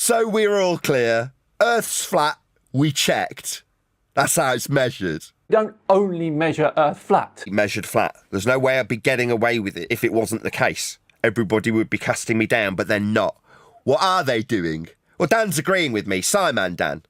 So we're all clear. Earth's flat. We checked. That's how it's measured. We don't only measure Earth flat. Measured flat. There's no way I'd be getting away with it if it wasn't the case. Everybody would be casting me down, but they're not. What are they doing? Well, Dan's agreeing with me. Simon, Dan.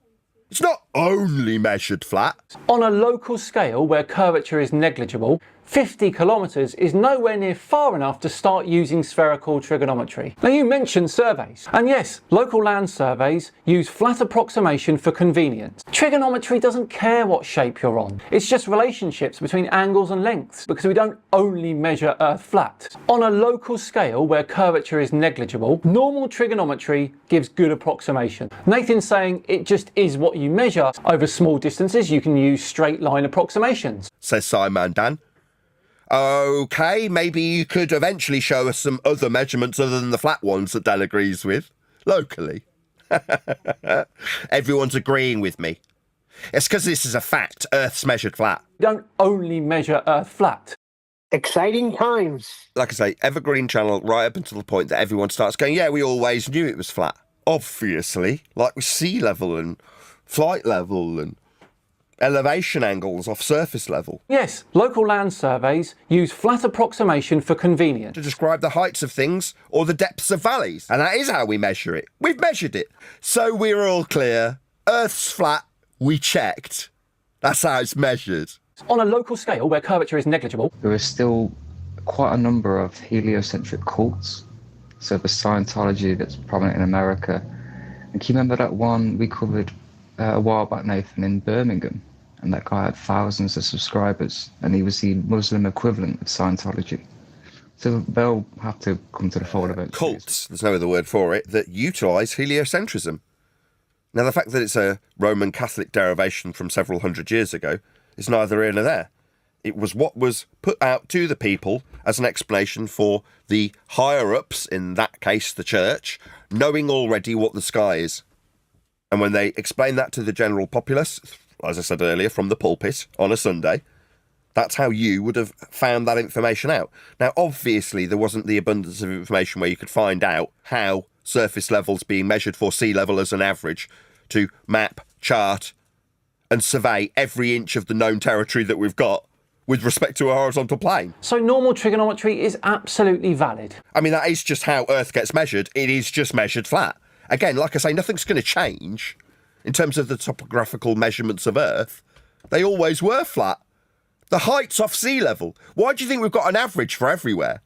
It's not only measured flat. On a local scale where curvature is negligible, 50 kilometres is nowhere near far enough to start using spherical trigonometry. Now, you mentioned surveys, and yes, local land surveys use flat approximation for convenience. Trigonometry doesn't care what shape you're on, it's just relationships between angles and lengths, because we don't only measure Earth flat. On a local scale where curvature is negligible, normal trigonometry gives good approximation. Nathan's saying it just is what you measure. Over small distances you can use straight line approximations. Says Simon, Dan. OK, maybe you could eventually show us some other measurements other than the flat ones that Dan agrees with, locally. Everyone's agreeing with me. It's because this is a fact. Earth's measured flat. We don't only measure Earth flat. Exciting times. Like I say, Evergreen Channel right up until the point that everyone starts going, yeah, we always knew it was flat. Obviously, like with sea level and flight level and elevation angles off surface level. Yes, local land surveys use flat approximation for convenience. To describe the heights of things or the depths of valleys. And that is how we measure it. We've measured it. So we're all clear. Earth's flat. We checked. That's how it's measured. On a local scale where curvature is negligible, there are still quite a number of heliocentric cults. So the Scientology that's prominent in America. And can you remember that one we covered a while back, Nathan, in Birmingham? And that guy had thousands of subscribers, and he was the Muslim equivalent of Scientology. So they'll have to come to the fold eventually. Cults, there's no other word for it, that utilise heliocentrism. Now, the fact that it's a Roman Catholic derivation from several hundred years ago is neither here nor there. It was what was put out to the people as an explanation for the higher-ups, in that case the church, knowing already what the sky is. And when they explained that to the general populace, as I said earlier, from the pulpit on a Sunday, that's how you would have found that information out. Now, obviously, there wasn't the abundance of information where you could find out how surface levels being measured for sea level as an average to map, chart, and survey every inch of the known territory that we've got with respect to a horizontal plane. So normal trigonometry is absolutely valid. I mean, that is just how Earth gets measured. It is just measured flat. Again, like I say, nothing's going to change in terms of the topographical measurements of Earth. They always were flat. The heights off sea level. Why do you think we've got an average for everywhere?